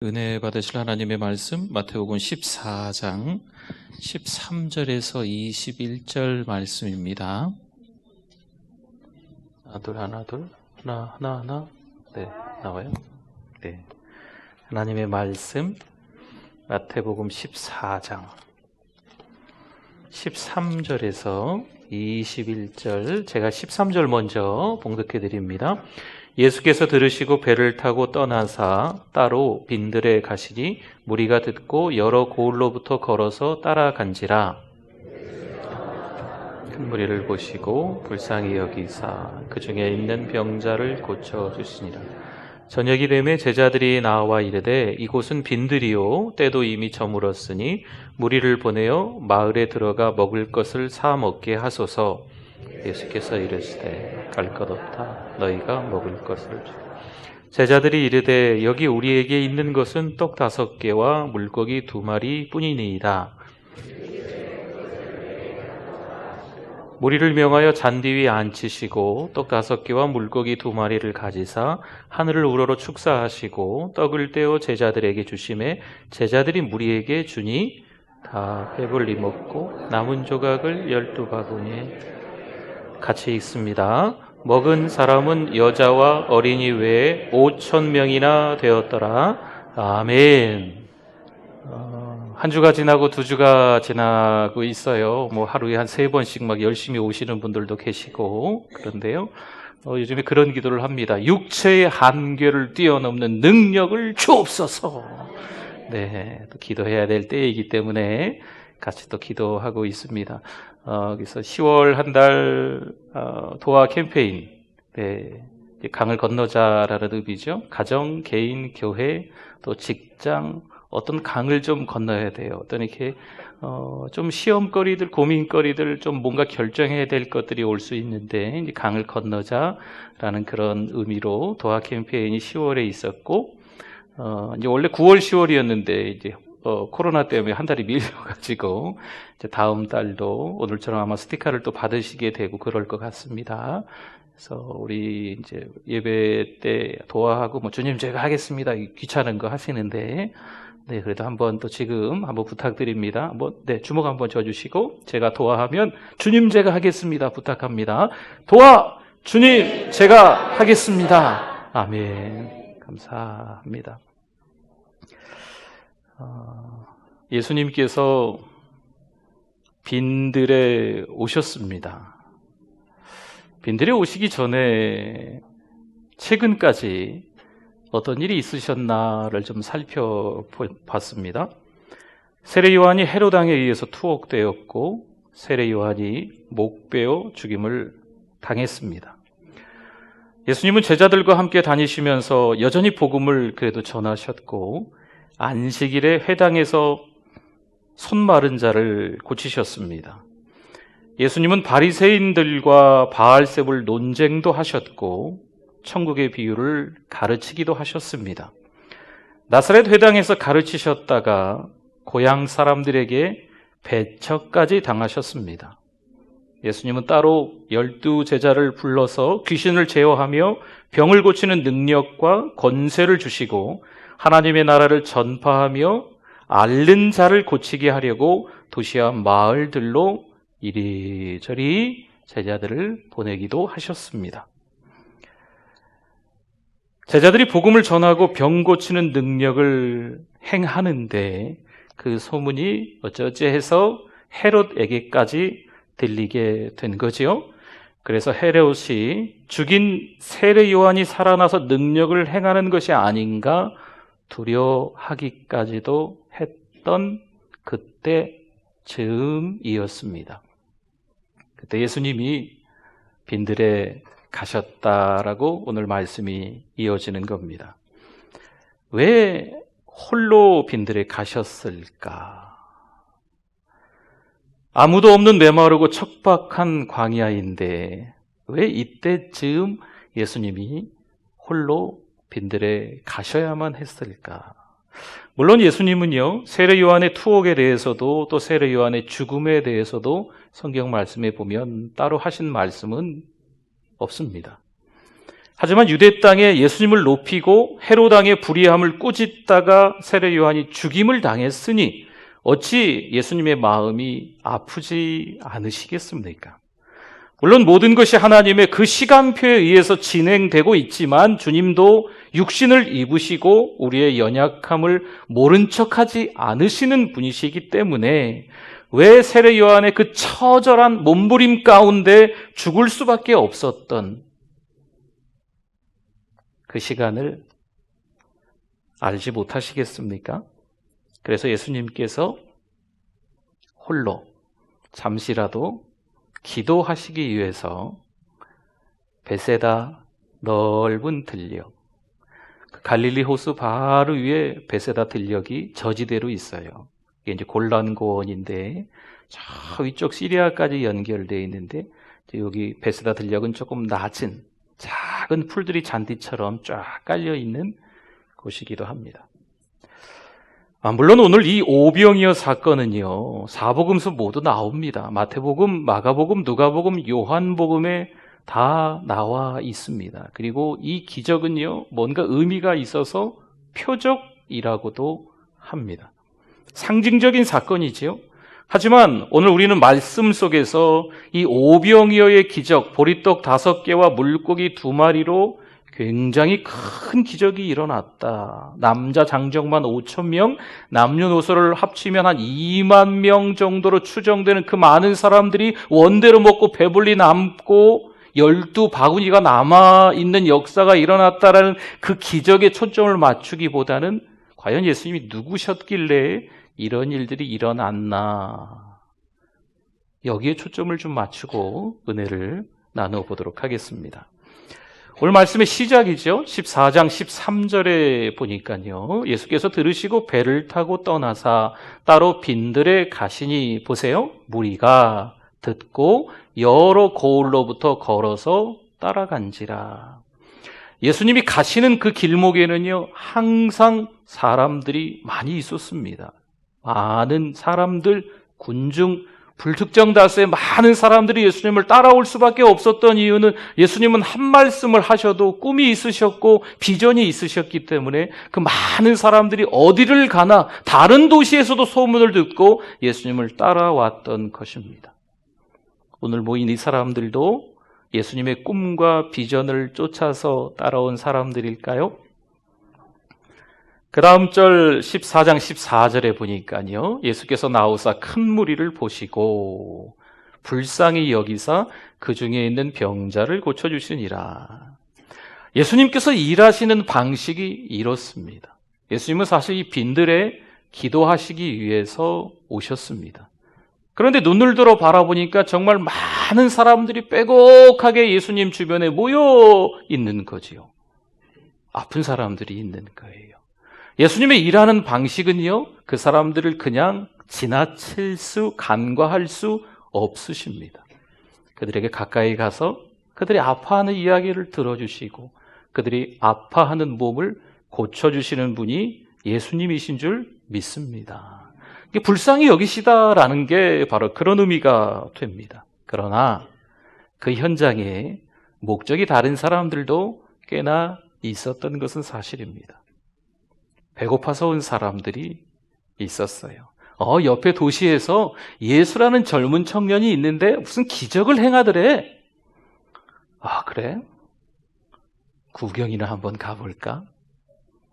은혜 받으실 하나님의 말씀 마태복음 14장 13절에서 21절 말씀입니다. 하나 둘 하나 네, 나와요. 네, 하나님의 말씀 마태복음 14장 13절에서 21절, 제가 13절 먼저 봉독해 드립니다. 예수께서 들으시고 배를 타고 떠나사 따로 빈들에 가시니 무리가 듣고 여러 고을로부터 걸어서 따라간지라. 큰 무리를 보시고 불쌍히 여기사 그 중에 있는 병자를 고쳐주시니라. 저녁이 되매 제자들이 나와 이르되 이곳은 빈들이요 때도 이미 저물었으니 무리를 보내어 마을에 들어가 먹을 것을 사 먹게 하소서. 예수께서 이르시되 갈 것 없다. 너희가 먹을 것을 주. 제자들이 이르되 여기 우리에게 있는 것은 떡 5개와 물고기 2마리 뿐이니이다. 무리를 명하여 잔디 위에 앉히시고 떡 5개와 물고기 2마리를 가지사 하늘을 우러러 축사하시고 떡을 떼어 제자들에게 주시매 제자들이 무리에게 주니 다 배불리 먹고 남은 조각을 12바구니에 같이 읽습니다. 먹은 사람은 여자와 어린이 외에 5,000명이나 되었더라. 아멘. 한 주가 지나고 2주가 지나고 있어요. 하루에 한 3번씩 막 열심히 오시는 분들도 계시고 그런데요. 요즘에 그런 기도를 합니다. 육체의 한계를 뛰어넘는 능력을 주옵소서. 네, 또 기도해야 될 때이기 때문에 같이 또 기도하고 있습니다. 그래서 10월 한 달 도화 캠페인, 네, 강을 건너자라는 의미죠. 가정, 개인, 교회, 또 직장, 어떤 강을 좀 건너야 돼요. 어떤 이렇게 좀 시험거리들, 고민거리들, 좀 뭔가 결정해야 될 것들이 올 수 있는데 이제 강을 건너자라는 그런 의미로 도화 캠페인이 10월에 있었고, 이제 원래 9월, 10월이었는데 이제 코로나 때문에 한 달이 밀려가지고 이제 다음 달도 오늘처럼 아마 스티커를 또 받으시게 되고 그럴 것 같습니다. 그래서 우리 이제 예배 때 도와하고 주님 제가 하겠습니다. 귀찮은 거 하시는데, 네, 그래도 한번 또 지금 한번 부탁드립니다. 네, 주먹 한번 져주시고 제가 도와하면 주님 제가 하겠습니다. 부탁합니다. 도와 주님 제가 하겠습니다. 아멘. 감사합니다. 예수님께서 빈들에 오셨습니다. 빈들에 오시기 전에 최근까지 어떤 일이 있으셨나를 좀 살펴봤습니다. 세례 요한이 헤롯 왕에 의해서 투옥되었고 세례 요한이 목베어 죽임을 당했습니다. 예수님은 제자들과 함께 다니시면서 여전히 복음을 그래도 전하셨고 안식일에 회당에서 손 마른 자를 고치셨습니다. 예수님은 바리새인들과 바알세불 논쟁도 하셨고 천국의 비유를 가르치기도 하셨습니다. 나사렛 회당에서 가르치셨다가 고향 사람들에게 배척까지 당하셨습니다. 예수님은 따로 12제자를 불러서 귀신을 제어하며 병을 고치는 능력과 권세를 주시고 하나님의 나라를 전파하며 앓는 자를 고치게 하려고 도시와 마을들로 이리저리 제자들을 보내기도 하셨습니다. 제자들이 복음을 전하고 병 고치는 능력을 행하는데 그 소문이 어쩌해서 헤롯에게까지 들리게 된 거지요. 그래서 헤롯이 죽인 세례 요한이 살아나서 능력을 행하는 것이 아닌가 두려워하기까지도 했던 그때 즈음이었습니다. 그때 예수님이 빈들에 가셨다라고 오늘 말씀이 이어지는 겁니다. 왜 홀로 빈들에 가셨을까? 아무도 없는 메마르고 척박한 광야인데 왜 이때쯤 예수님이 홀로 빈들에 가셔야만 했을까? 물론 예수님은요, 세례 요한의 투옥에 대해서도 또 세례 요한의 죽음에 대해서도 성경 말씀에 보면 따로 하신 말씀은 없습니다. 하지만 유대 땅에 예수님을 높이고 헤롯 왕의 불의함을 꾸짖다가 세례 요한이 죽임을 당했으니 어찌 예수님의 마음이 아프지 않으시겠습니까? 물론 모든 것이 하나님의 그 시간표에 의해서 진행되고 있지만 주님도 육신을 입으시고 우리의 연약함을 모른 척하지 않으시는 분이시기 때문에 왜 세례 요한의 그 처절한 몸부림 가운데 죽을 수밖에 없었던 그 시간을 알지 못하시겠습니까? 그래서 예수님께서 홀로 잠시라도 기도하시기 위해서 베세다 넓은 들녘, 갈릴리 호수 바로 위에 베세다 들녘이 저지대로 있어요. 이게 이제 골란고원인데 저 위쪽 시리아까지 연결되어 있는데 여기 베세다 들녘은 조금 낮은 작은 풀들이 잔디처럼 쫙 깔려 있는 곳이기도 합니다. 물론 오늘 이 오병이어 사건은요, 사복음서 모두 나옵니다. 마태복음, 마가복음, 누가복음, 요한복음에 다 나와 있습니다. 그리고 이 기적은요, 뭔가 의미가 있어서 표적이라고도 합니다. 상징적인 사건이지요. 하지만 오늘 우리는 말씀 속에서 이 오병이어의 기적, 보리떡 5개와 물고기 2마리로 굉장히 큰 기적이 일어났다. 남자 장정만 5,000명, 남녀노소를 합치면 한 2만 명 정도로 추정되는 그 많은 사람들이 원대로 먹고 배불리 남고 12바구니가 남아있는 역사가 일어났다라는 그 기적에 초점을 맞추기보다는 과연 예수님이 누구셨길래 이런 일들이 일어났나, 여기에 초점을 좀 맞추고 은혜를 나눠보도록 하겠습니다. 오늘 말씀의 시작이죠. 14장 13절에 보니까요, 예수께서 들으시고 배를 타고 떠나사 따로 빈들에 가시니 보세요, 무리가 듣고 여러 고을로부터 걸어서 따라간지라. 예수님이 가시는 그 길목에는요, 항상 사람들이 많이 있었습니다. 많은 사람들, 군중, 불특정 다수의 많은 사람들이 예수님을 따라올 수밖에 없었던 이유는 예수님은 한 말씀을 하셔도 꿈이 있으셨고 비전이 있으셨기 때문에 그 많은 사람들이 어디를 가나 다른 도시에서도 소문을 듣고 예수님을 따라왔던 것입니다. 오늘 모인 이 사람들도 예수님의 꿈과 비전을 쫓아서 따라온 사람들일까요? 그 다음 절 14장 14절에 보니까요, 예수께서 나오사 큰 무리를 보시고 불쌍히 여기사 그 중에 있는 병자를 고쳐주시니라. 예수님께서 일하시는 방식이 이렇습니다. 예수님은 사실 이 빈들에 기도하시기 위해서 오셨습니다. 그런데 눈을 들어 바라보니까 정말 많은 사람들이 빼곡하게 예수님 주변에 모여 있는 거지요. 아픈 사람들이 있는 거예요. 예수님의 일하는 방식은요, 그 사람들을 그냥 지나칠 수, 간과할 수 없으십니다. 그들에게 가까이 가서 그들이 아파하는 이야기를 들어주시고 그들이 아파하는 몸을 고쳐주시는 분이 예수님이신 줄 믿습니다. 이게 불쌍히 여기시다라는 게 바로 그런 의미가 됩니다. 그러나 그 현장에 목적이 다른 사람들도 꽤나 있었던 것은 사실입니다. 배고파서 온 사람들이 있었어요. 옆에 도시에서 예수라는 젊은 청년이 있는데 무슨 기적을 행하더래. 그래? 구경이나 한번 가볼까?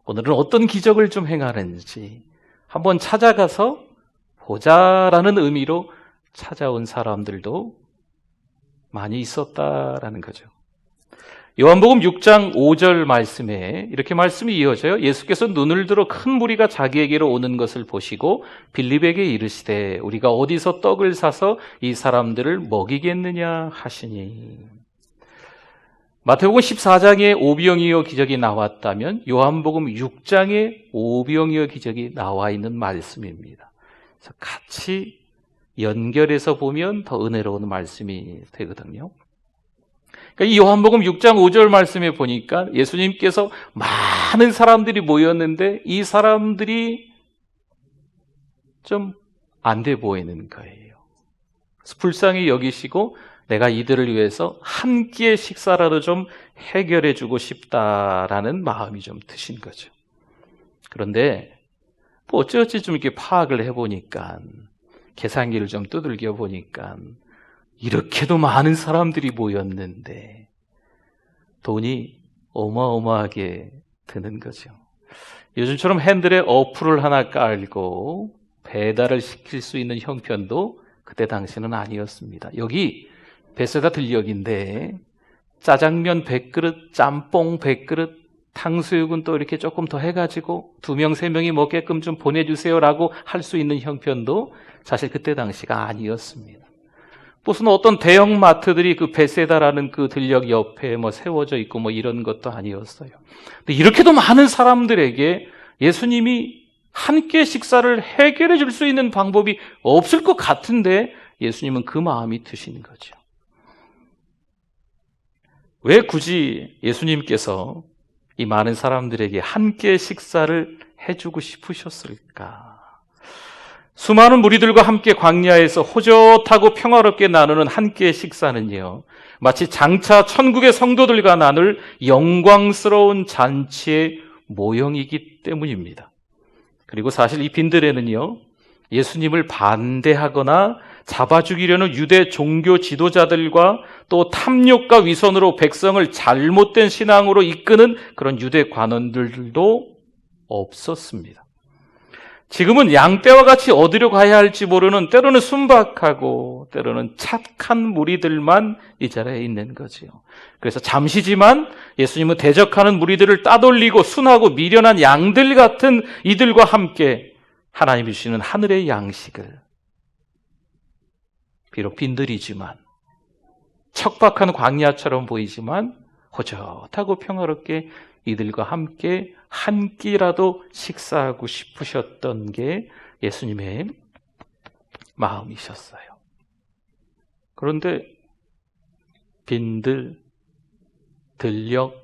오늘은 어떤 기적을 좀 행하는지 한번 찾아가서 보자라는 의미로 찾아온 사람들도 많이 있었다라는 거죠. 요한복음 6장 5절 말씀에 이렇게 말씀이 이어져요. 예수께서 눈을 들어 큰 무리가 자기에게로 오는 것을 보시고 빌립에게 이르시되 우리가 어디서 떡을 사서 이 사람들을 먹이겠느냐 하시니. 마태복음 14장에 오병이어 기적이 나왔다면 요한복음 6장에 오병이어 기적이 나와 있는 말씀입니다. 그래서 같이 연결해서 보면 더 은혜로운 말씀이 되거든요. 이 요한복음 6장 5절 말씀에 보니까 예수님께서 많은 사람들이 모였는데 이 사람들이 좀 안 돼 보이는 거예요. 불쌍히 여기시고 내가 이들을 위해서 한 끼의 식사라도 좀 해결해 주고 싶다라는 마음이 좀 드신 거죠. 그런데 뭐 어찌어찌 좀 이렇게 파악을 해보니까, 계산기를 좀 두들겨 보니까 이렇게도 많은 사람들이 모였는데 돈이 어마어마하게 드는 거죠. 요즘처럼 핸들에 어플을 하나 깔고 배달을 시킬 수 있는 형편도 그때 당시는 아니었습니다. 여기 베세다 들녘인데 짜장면 100그릇, 짬뽕 100그릇, 탕수육은 또 이렇게 조금 더 해가지고 2명, 3명이 먹게끔 좀 보내주세요라고 할 수 있는 형편도 사실 그때 당시가 아니었습니다. 무슨 어떤 대형 마트들이 그 베세다라는 그 들녘 옆에 뭐 세워져 있고 뭐 이런 것도 아니었어요. 근데 이렇게도 많은 사람들에게 예수님이 함께 식사를 해결해 줄 수 있는 방법이 없을 것 같은데 예수님은 그 마음이 드신 거죠. 왜 굳이 예수님께서 이 많은 사람들에게 함께 식사를 해주고 싶으셨을까? 수많은 무리들과 함께 광야에서 호젓하고 평화롭게 나누는 한 끼의 식사는요, 마치 장차 천국의 성도들과 나눌 영광스러운 잔치의 모형이기 때문입니다. 그리고 사실 이 빈들에는요, 예수님을 반대하거나 잡아 죽이려는 유대 종교 지도자들과 또 탐욕과 위선으로 백성을 잘못된 신앙으로 이끄는 그런 유대 관원들도 없었습니다. 지금은 양떼와 같이 어디로 가야 할지 모르는, 때로는 순박하고 때로는 착한 무리들만 이 자리에 있는 거지요. 그래서 잠시지만 예수님은 대적하는 무리들을 따돌리고 순하고 미련한 양들 같은 이들과 함께 하나님이 주시는 하늘의 양식을, 비록 빈들이지만 척박한 광야처럼 보이지만 호젓하고 평화롭게 이들과 함께 한 끼라도 식사하고 싶으셨던 게 예수님의 마음이셨어요. 그런데 빈들, 들녘,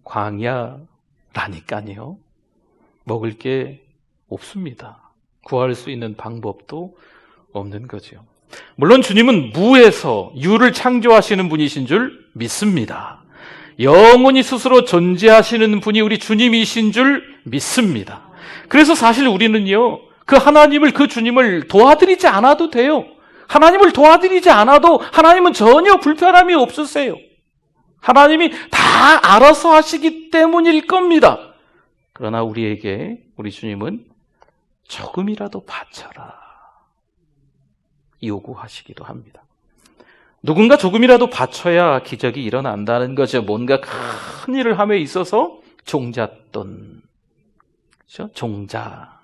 광야라니까요, 먹을 게 없습니다. 구할 수 있는 방법도 없는 거죠. 물론 주님은 무에서 유를 창조하시는 분이신 줄 믿습니다. 영원히 스스로 존재하시는 분이 우리 주님이신 줄 믿습니다. 그래서 사실 우리는요, 그 하나님을, 그 주님을 도와드리지 않아도 돼요. 하나님을 도와드리지 않아도 하나님은 전혀 불편함이 없으세요. 하나님이 다 알아서 하시기 때문일 겁니다. 그러나 우리에게 우리 주님은 조금이라도 바쳐라 요구하시기도 합니다. 누군가 조금이라도 바쳐야 기적이 일어난다는 거죠. 뭔가 큰 일을 함에 있어서 종잣돈, 그렇죠? 종자,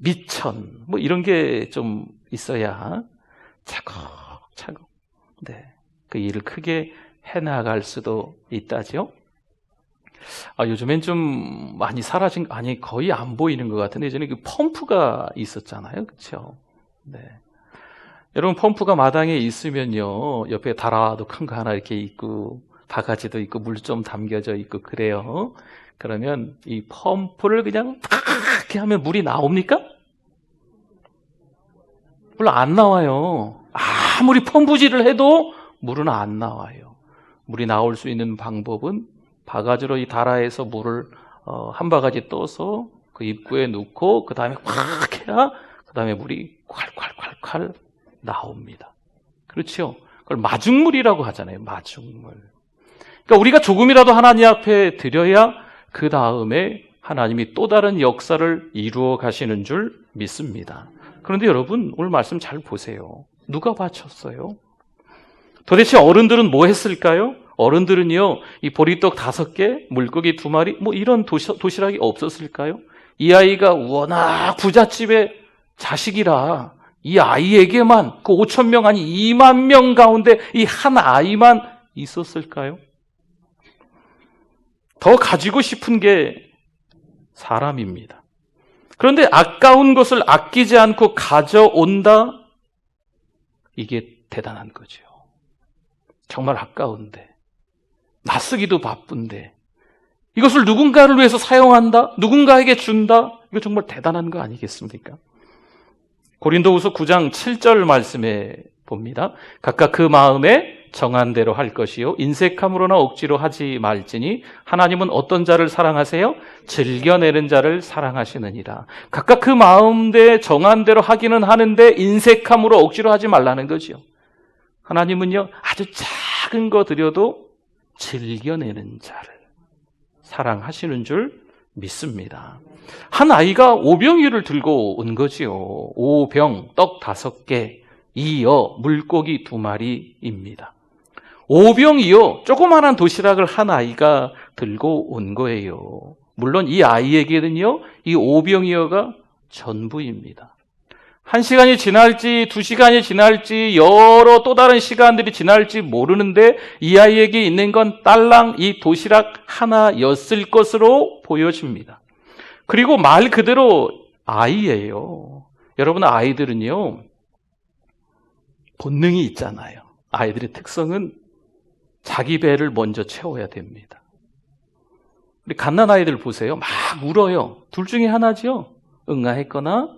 미천, 뭐 이런 게 좀 있어야 차곡차곡, 그 일을 크게 해나갈 수도 있다죠. 요즘엔 좀 많이 사라진, 거의 안 보이는 것 같은데 예전에 그 펌프가 있었잖아요, 그렇죠? 여러분, 펌프가 마당에 있으면요, 옆에 다라도 큰 거 하나 이렇게 있고 바가지도 있고 물 좀 담겨져 있고 그래요. 그러면 이 펌프를 그냥 탁 이렇게 하면 물이 나옵니까? 물론 안 나와요. 아무리 펌프질을 해도 물은 안 나와요. 물이 나올 수 있는 방법은 바가지로 이 다라에서 물을 한 바가지 떠서 그 입구에 넣고 그 다음에 확 해야 그 다음에 물이 콸콸콸콸 나옵니다. 그렇죠? 그걸 마중물이라고 하잖아요. 마중물. 그러니까 우리가 조금이라도 하나님 앞에 드려야 그 다음에 하나님이 또 다른 역사를 이루어 가시는 줄 믿습니다. 그런데 여러분, 오늘 말씀 잘 보세요. 누가 바쳤어요? 도대체 어른들은 뭐 했을까요? 어른들은요, 이 보리떡 5개, 물고기 2마리, 뭐 이런 도시락이 없었을까요? 이 아이가 워낙 부잣집의 자식이라 이 아이에게만, 그 5,000명 아니 2만 명 가운데 이 한 아이만 있었을까요? 더 가지고 싶은 게 사람입니다. 그런데 아까운 것을 아끼지 않고 가져온다? 이게 대단한 거죠. 정말 아까운데, 낯쓰기도 바쁜데 이것을 누군가를 위해서 사용한다? 누군가에게 준다? 이거 정말 대단한 거 아니겠습니까? 고린도후서 9장 7절 말씀에 봅니다. 각각 그 마음에 정한 대로 할 것이요 인색함으로나 억지로 하지 말지니 하나님은 어떤 자를 사랑하세요? 즐겨내는 자를 사랑하시느니라. 각각 그 마음대에 정한 대로 하기는 하는데 인색함으로 억지로 하지 말라는 거죠. 하나님은요 아주 작은 거 드려도 즐겨내는 자를 사랑하시는 줄 믿습니다. 한 아이가 오병이어를 들고 온 거지요. 오병, 떡 5개, 이어 물고기 2마리입니다. 오병이어, 조그마한 도시락을 한 아이가 들고 온 거예요. 물론 이 아이에게는요, 이 오병이어가 전부입니다. 1시간이 지날지 2시간이 지날지 여러 또 다른 시간들이 지날지 모르는데 이 아이에게 있는 건 딸랑 이 도시락 하나였을 것으로 보여집니다. 그리고 말 그대로 아이예요. 여러분 아이들은요 본능이 있잖아요. 아이들의 특성은 자기 배를 먼저 채워야 됩니다. 우리 갓난아이들 보세요. 막 울어요. 둘 중에 하나죠. 응아했거나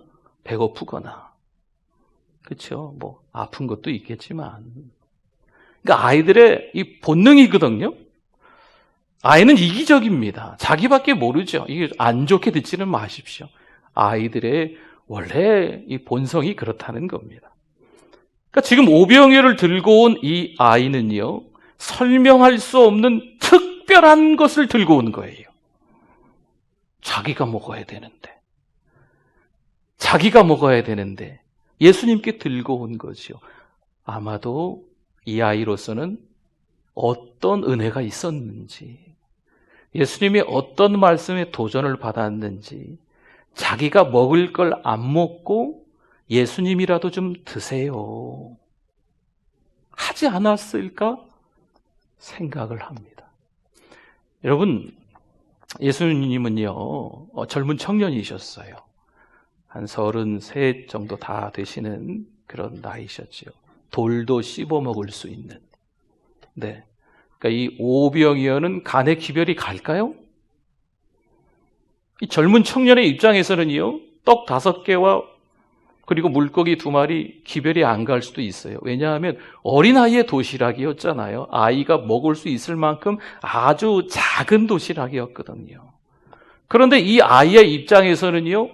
배고프거나. 그렇죠. 뭐 아픈 것도 있겠지만. 그러니까 아이들의 이 본능이거든요. 아이는 이기적입니다. 자기밖에 모르죠. 이게 안 좋게 듣지는 마십시오. 아이들의 원래 이 본성이 그렇다는 겁니다. 그러니까 지금 오병이어를 들고 온 이 아이는요. 설명할 수 없는 특별한 것을 들고 온 거예요. 자기가 먹어야 되는데. 자기가 먹어야 되는데 예수님께 들고 온 거죠. 아마도 이 아이로서는 어떤 은혜가 있었는지, 예수님이 어떤 말씀에 도전을 받았는지, 자기가 먹을 걸 안 먹고 예수님이라도 좀 드세요 하지 않았을까 생각을 합니다. 여러분, 예수님은요 젊은 청년이셨어요. 한 33 정도 다 되시는 그런 나이셨죠. 돌도 씹어 먹을 수 있는. 네. 그러니까 이 오병이어는 간의 기별이 갈까요? 이 젊은 청년의 입장에서는요, 떡 5개와 그리고 물고기 2마리 기별이 안 갈 수도 있어요. 왜냐하면 어린아이의 도시락이었잖아요. 아이가 먹을 수 있을 만큼 아주 작은 도시락이었거든요. 그런데 이 아이의 입장에서는요,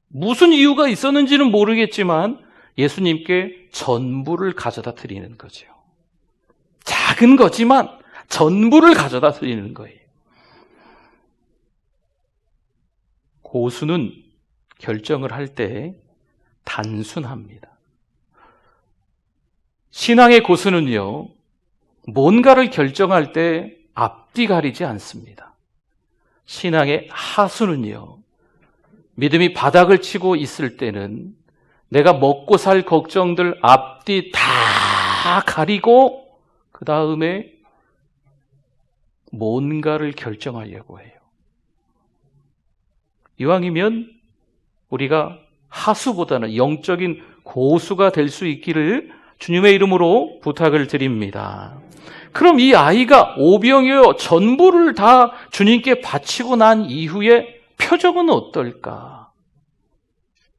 무슨 이유가 있었는지는 모르겠지만 예수님께 전부를 가져다 드리는 거죠. 작은 거지만 전부를 가져다 드리는 거예요. 고수는 결정을 할 때 단순합니다. 신앙의 고수는요, 뭔가를 결정할 때 앞뒤 가리지 않습니다. 신앙의 하수는요, 믿음이 바닥을 치고 있을 때는 내가 먹고 살 걱정들 앞뒤 다 가리고 그 다음에 뭔가를 결정하려고 해요. 이왕이면 우리가 하수보다는 영적인 고수가 될 수 있기를 주님의 이름으로 부탁을 드립니다. 그럼 이 아이가 오병이어 전부를 다 주님께 바치고 난 이후에 표정은 어떨까?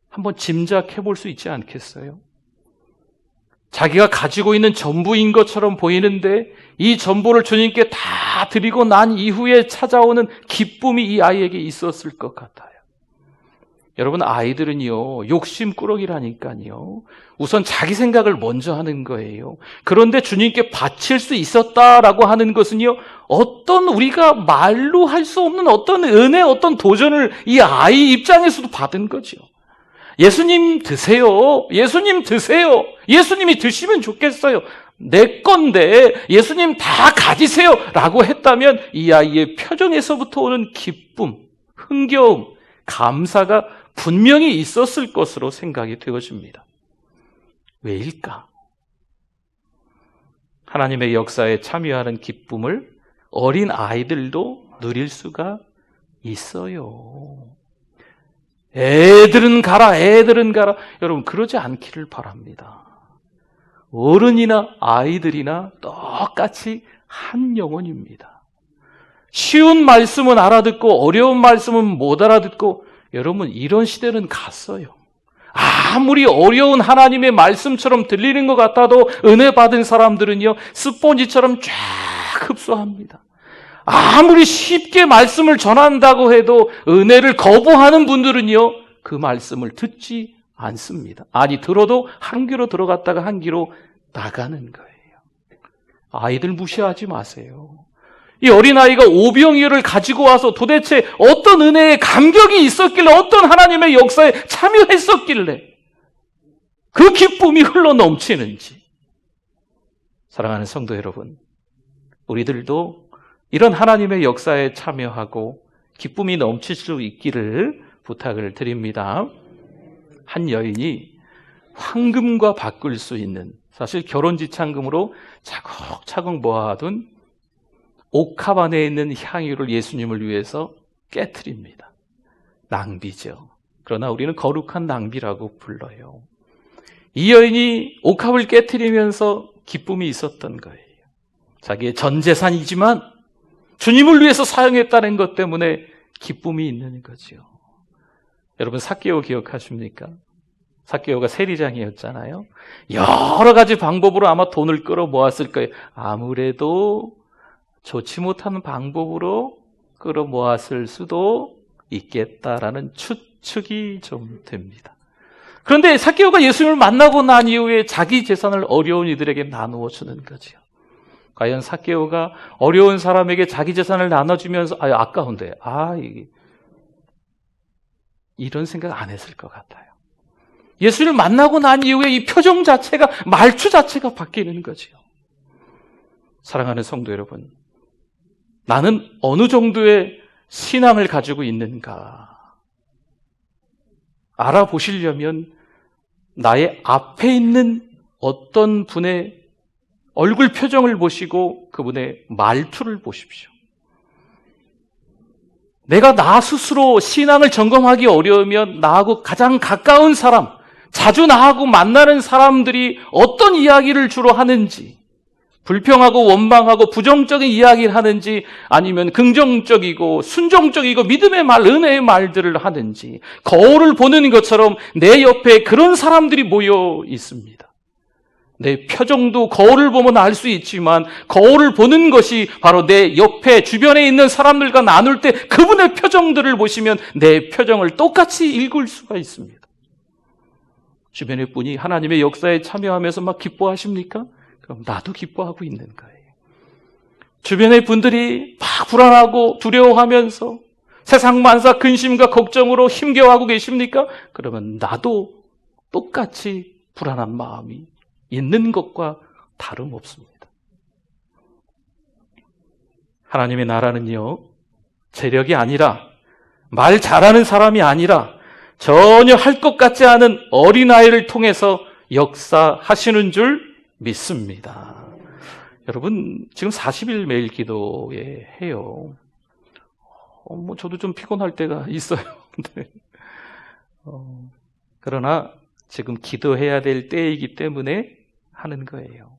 한번 짐작해 볼 수 있지 않겠어요? 자기가 가지고 있는 전부인 것처럼 보이는데 이 전부를 주님께 다 드리고 난 이후에 찾아오는 기쁨이 이 아이에게 있었을 것 같아요. 여러분, 아이들은요, 욕심꾸러기라니까요. 우선 자기 생각을 먼저 하는 거예요. 그런데 주님께 바칠 수 있었다라고 하는 것은요, 어떤 우리가 말로 할 수 없는 어떤 은혜, 어떤 도전을 이 아이 입장에서도 받은 거죠. 예수님 드세요. 예수님 드세요. 예수님이 드시면 좋겠어요. 내 건데 예수님 다 가지세요 라고 했다면 이 아이의 표정에서부터 오는 기쁨, 흥겨움, 감사가 분명히 있었을 것으로 생각이 되어집니다. 왜일까? 하나님의 역사에 참여하는 기쁨을 어린 아이들도 누릴 수가 있어요. 애들은 가라, 애들은 가라. 여러분, 그러지 않기를 바랍니다. 어른이나 아이들이나 똑같이 한 영혼입니다. 쉬운 말씀은 알아듣고 어려운 말씀은 못 알아듣고, 여러분, 이런 시대는 갔어요. 아무리 어려운 하나님의 말씀처럼 들리는 것 같아도 은혜 받은 사람들은요, 스폰지처럼 쫙 흡수합니다. 아무리 쉽게 말씀을 전한다고 해도 은혜를 거부하는 분들은요, 그 말씀을 듣지 않습니다. 아니, 들어도 한 귀로 들어갔다가 한 귀로 나가는 거예요. 아이들 무시하지 마세요. 이 어린아이가 오병이어를 가지고 와서 도대체 어떤 은혜에 감격이 있었길래, 어떤 하나님의 역사에 참여했었길래 그 기쁨이 흘러 넘치는지. 사랑하는 성도 여러분, 우리들도 이런 하나님의 역사에 참여하고 기쁨이 넘칠 수 있기를 부탁을 드립니다. 한 여인이 황금과 바꿀 수 있는, 사실 결혼지참금으로 차곡차곡 모아둔 옥합 안에 있는 향유를 예수님을 위해서 깨트립니다. 낭비죠. 그러나 우리는 거룩한 낭비라고 불러요. 이 여인이 옥합을 깨트리면서 기쁨이 있었던 거예요. 자기의 전 재산이지만 주님을 위해서 사용했다는 것 때문에 기쁨이 있는 거죠. 여러분, 삭개오 기억하십니까? 삭개오가 세리장이었잖아요. 여러 가지 방법으로 아마 돈을 끌어 모았을 거예요. 아무래도 좋지 못한 방법으로 끌어 모았을 수도 있겠다라는 추측이 좀 됩니다. 그런데 삭개오가 예수님을 만나고 난 이후에 자기 재산을 어려운 이들에게 나누어 주는 거죠. 과연 삭개오가 어려운 사람에게 자기 재산을 나눠주면서 아까운데 이런 생각 안 했을 것 같아요. 예수를 만나고 난 이후에 이 표정 자체가, 말투 자체가 바뀌는 거죠. 사랑하는 성도 여러분, 나는 어느 정도의 신앙을 가지고 있는가 알아보시려면 나의 앞에 있는 어떤 분의 얼굴 표정을 보시고 그분의 말투를 보십시오. 내가 나 스스로 신앙을 점검하기 어려우면 나하고 가장 가까운 사람, 자주 나하고 만나는 사람들이 어떤 이야기를 주로 하는지, 불평하고 원망하고 부정적인 이야기를 하는지, 아니면 긍정적이고 순종적이고 믿음의 말, 은혜의 말들을 하는지, 거울을 보는 것처럼 내 옆에 그런 사람들이 모여 있습니다. 내 표정도 거울을 보면 알 수 있지만 거울을 보는 것이 바로 내 옆에 주변에 있는 사람들과 나눌 때 그분의 표정들을 보시면 내 표정을 똑같이 읽을 수가 있습니다. 주변의 분이 하나님의 역사에 참여하면서 막 기뻐하십니까? 그럼 나도 기뻐하고 있는 거예요. 주변의 분들이 막 불안하고 두려워하면서 세상 만사 근심과 걱정으로 힘겨워하고 계십니까? 그러면 나도 똑같이 불안한 마음이 있는 것과 다름없습니다. 하나님의 나라는요, 재력이 아니라, 말 잘하는 사람이 아니라 전혀 할 것 같지 않은 어린아이를 통해서 역사하시는 줄 믿습니다. 여러분, 지금 40일 매일 기도에 해요. 저도 좀 피곤할 때가 있어요. 그러나 지금 기도해야 될 때이기 때문에 하는 거예요.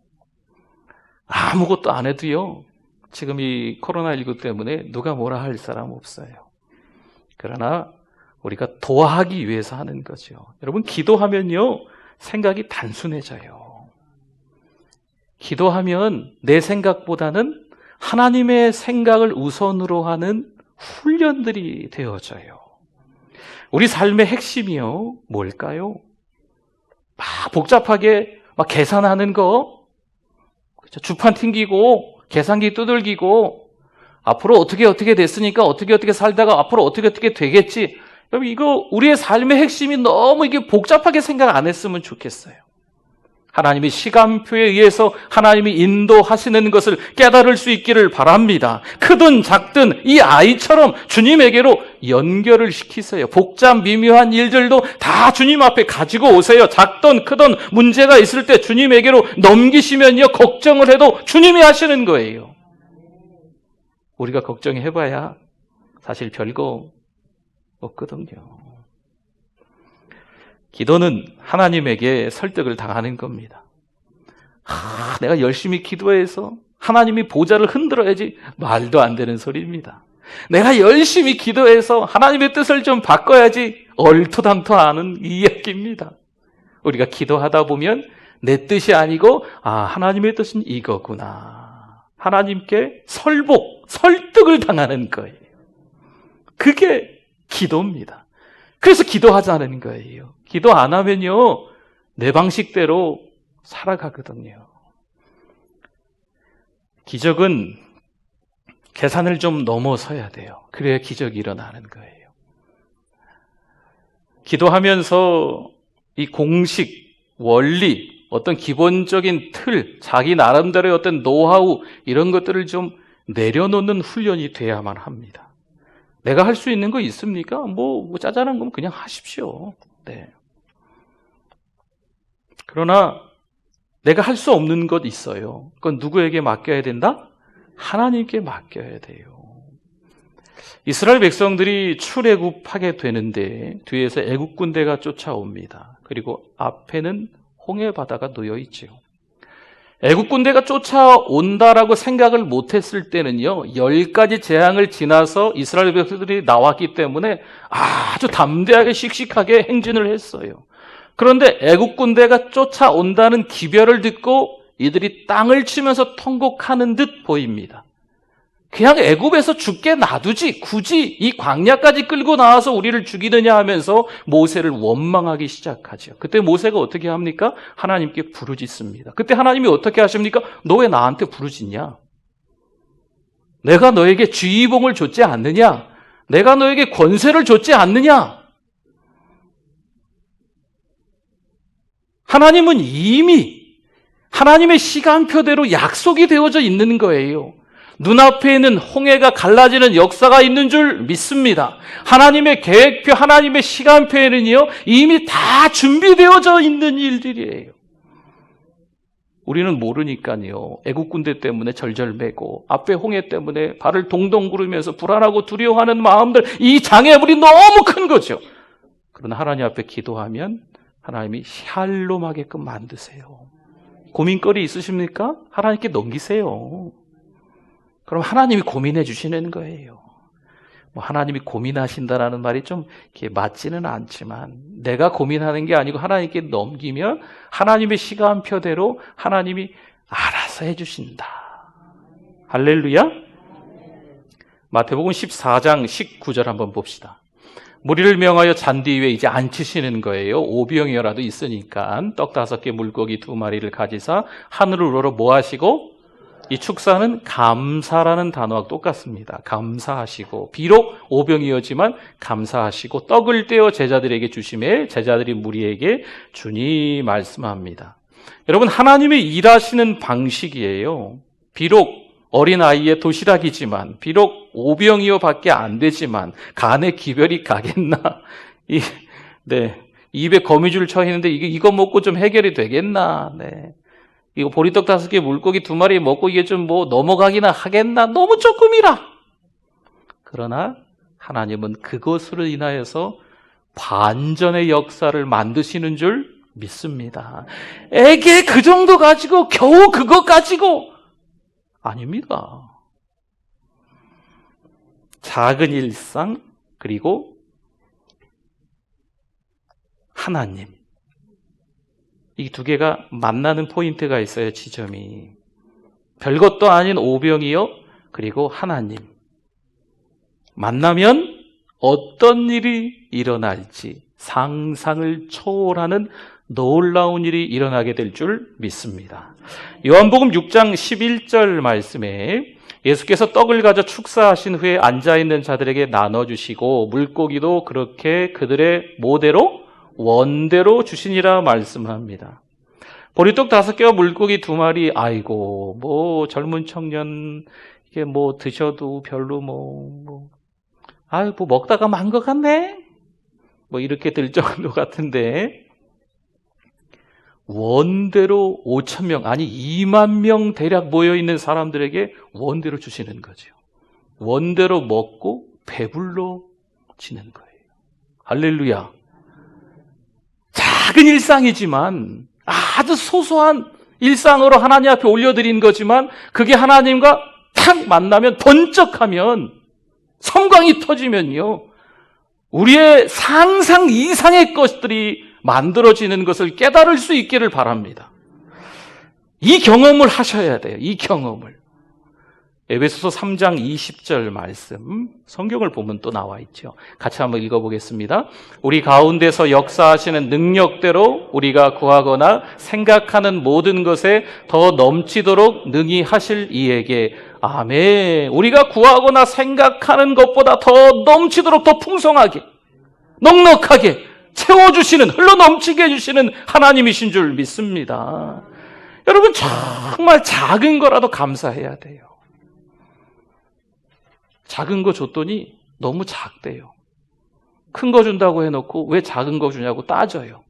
아무것도 안 해도요, 지금 이 코로나19 때문에 누가 뭐라 할 사람 없어요. 그러나 우리가 도와하기 위해서 하는 거죠. 여러분, 기도하면요, 생각이 단순해져요. 기도하면 내 생각보다는 하나님의 생각을 우선으로 하는 훈련들이 되어져요. 우리 삶의 핵심이요, 뭘까요? 막 복잡하게 막 계산하는 거, 그렇죠? 주판 튕기고 계산기 두들기고 앞으로 어떻게 됐으니까 어떻게 살다가 앞으로 어떻게 되겠지. 여러분, 이거 우리의 삶의 핵심이 너무 이게 복잡하게 생각 안 했으면 좋겠어요. 하나님의 시간표에 의해서 하나님이 인도하시는 것을 깨달을 수 있기를 바랍니다. 크든 작든 이 아이처럼 주님에게로 연결을 시키세요. 복잡 미묘한 일들도 다 주님 앞에 가지고 오세요. 작든 크든 문제가 있을 때 주님에게로 넘기시면요, 걱정을 해도 주님이 하시는 거예요. 우리가 걱정해봐야 사실 별거 없거든요. 기도는 하나님에게 설득을 당하는 겁니다. 내가 열심히 기도해서 하나님이 보좌를 흔들어야지. 말도 안 되는 소리입니다. 내가 열심히 기도해서 하나님의 뜻을 좀 바꿔야지. 얼토당토하는 이야기입니다. 우리가 기도하다 보면 내 뜻이 아니고 하나님의 뜻은 이거구나. 하나님께 설득을 당하는 거예요. 그게 기도입니다. 그래서 기도하자는 거예요. 기도 안 하면요, 내 방식대로 살아가거든요. 기적은 계산을 좀 넘어서야 돼요. 그래야 기적이 일어나는 거예요. 기도하면서 이 공식, 원리, 어떤 기본적인 틀, 자기 나름대로의 어떤 노하우 이런 것들을 좀 내려놓는 훈련이 돼야만 합니다. 내가 할 수 있는 거 있습니까? 뭐 짜잘한 건 그냥 하십시오. 네. 그러나 내가 할 수 없는 것 있어요. 그건 누구에게 맡겨야 된다? 하나님께 맡겨야 돼요. 이스라엘 백성들이 출애굽하게 되는데 뒤에서 애국 군대가 쫓아옵니다. 그리고 앞에는 홍해 바다가 놓여 있죠. 애국 군대가 쫓아온다라고 생각을 못했을 때는요, 10가지 재앙을 지나서 이스라엘 백성들이 나왔기 때문에 아주 담대하게 씩씩하게 행진을 했어요. 그런데 애국 군대가 쫓아온다는 기별을 듣고 이들이 땅을 치면서 통곡하는 듯 보입니다. 그냥 애굽에서 죽게 놔두지 굳이 이 광야까지 끌고 나와서 우리를 죽이느냐 하면서 모세를 원망하기 시작하죠. 그때 모세가 어떻게 합니까? 하나님께 부르짖습니다. 그때 하나님이 어떻게 하십니까? 너 왜 나한테 부르짖냐? 내가 너에게 지휘봉을 줬지 않느냐? 내가 너에게 권세를 줬지 않느냐? 하나님은 이미 하나님의 시간표대로 약속이 되어져 있는 거예요. 눈앞에 있는 홍해가 갈라지는 역사가 있는 줄 믿습니다. 하나님의 계획표, 하나님의 시간표에는요, 이미 다 준비되어져 있는 일들이에요. 우리는 모르니까요, 애국 군대 때문에 절절매고 앞에 홍해 때문에 발을 동동 구르면서 불안하고 두려워하는 마음들, 이 장애물이 너무 큰 거죠. 그러나 하나님 앞에 기도하면 하나님이 샬롬하게끔 만드세요. 고민거리 있으십니까? 하나님께 넘기세요. 그럼 하나님이 고민해 주시는 거예요. 하나님이 고민하신다라는 말이 좀 이렇게 맞지는 않지만 내가 고민하는 게 아니고 하나님께 넘기면 하나님의 시간표대로 하나님이 알아서 해주신다. 할렐루야. 마태복음 14장 19절 한번 봅시다. 무리를 명하여 잔디 위에 이제 앉히시는 거예요. 오병이어라도 있으니까 떡 5개 물고기 2마리를 가지사 하늘을 우러러 뭐 하시고, 이 축사는 감사라는 단어와 똑같습니다. 감사하시고, 비록 오병이어지만 감사하시고 떡을 떼어 제자들에게 주시매 제자들이 무리에게 주니 말씀합니다. 여러분, 하나님의 일하시는 방식이에요. 비록 어린아이의 도시락이지만, 비록 오병이어 밖에 안 되지만 간에 기별이 가겠나? 입에 거미줄 쳐 있는데 이거 먹고 좀 해결이 되겠나? 네. 이거 보리떡 5개 물고기 2마리 먹고 이게 좀 넘어가기나 하겠나? 너무 조금이라. 그러나 하나님은 그것으로 인하여서 반전의 역사를 만드시는 줄 믿습니다. 에게 그 정도 가지고 겨우 그거 가지고 아닙니다. 작은 일상 그리고 하나님, 이 두 개가 만나는 포인트가 있어요. 지점이 별것도 아닌 오병이어 그리고 하나님 만나면 어떤 일이 일어날지 상상을 초월하는 놀라운 일이 일어나게 될 줄 믿습니다. 요한복음 6장 11절 말씀에 예수께서 떡을 가져 축사하신 후에 앉아있는 자들에게 나눠주시고 물고기도 그렇게 그들의 뭐대로? 원대로 주시니라 말씀합니다. 보리떡 5개와 물고기 2마리, 아이고 젊은 청년 이게 드셔도 별로 먹다가 만 것 같네? 이렇게 들 정도 같은데 원대로 5,000명, 아니 2만 명 대략 모여있는 사람들에게 원대로 주시는 거죠. 원대로 먹고 배불러지는 거예요. 할렐루야. 작은 일상이지만 아주 소소한 일상으로 하나님 앞에 올려드린 거지만 그게 하나님과 탁 만나면 번쩍하면 섬광이 터지면요 우리의 상상 이상의 것들이 만들어지는 것을 깨달을 수 있기를 바랍니다. 이 경험을 하셔야 돼요. 이 경험을. 에베소서 3장 20절 말씀, 성경을 보면 또 나와 있죠. 같이 한번 읽어보겠습니다. 우리 가운데서 역사하시는 능력대로 우리가 구하거나 생각하는 모든 것에 더 넘치도록 능히 하실 이에게 아멘. 우리가 구하거나 생각하는 것보다 더 넘치도록, 더 풍성하게, 넉넉하게 채워주시는, 흘러넘치게 해주시는 하나님이신 줄 믿습니다. 여러분, 정말 작은 거라도 감사해야 돼요. 작은 거 줬더니 너무 작대요. 큰 거 준다고 해놓고 왜 작은 거 주냐고 따져요.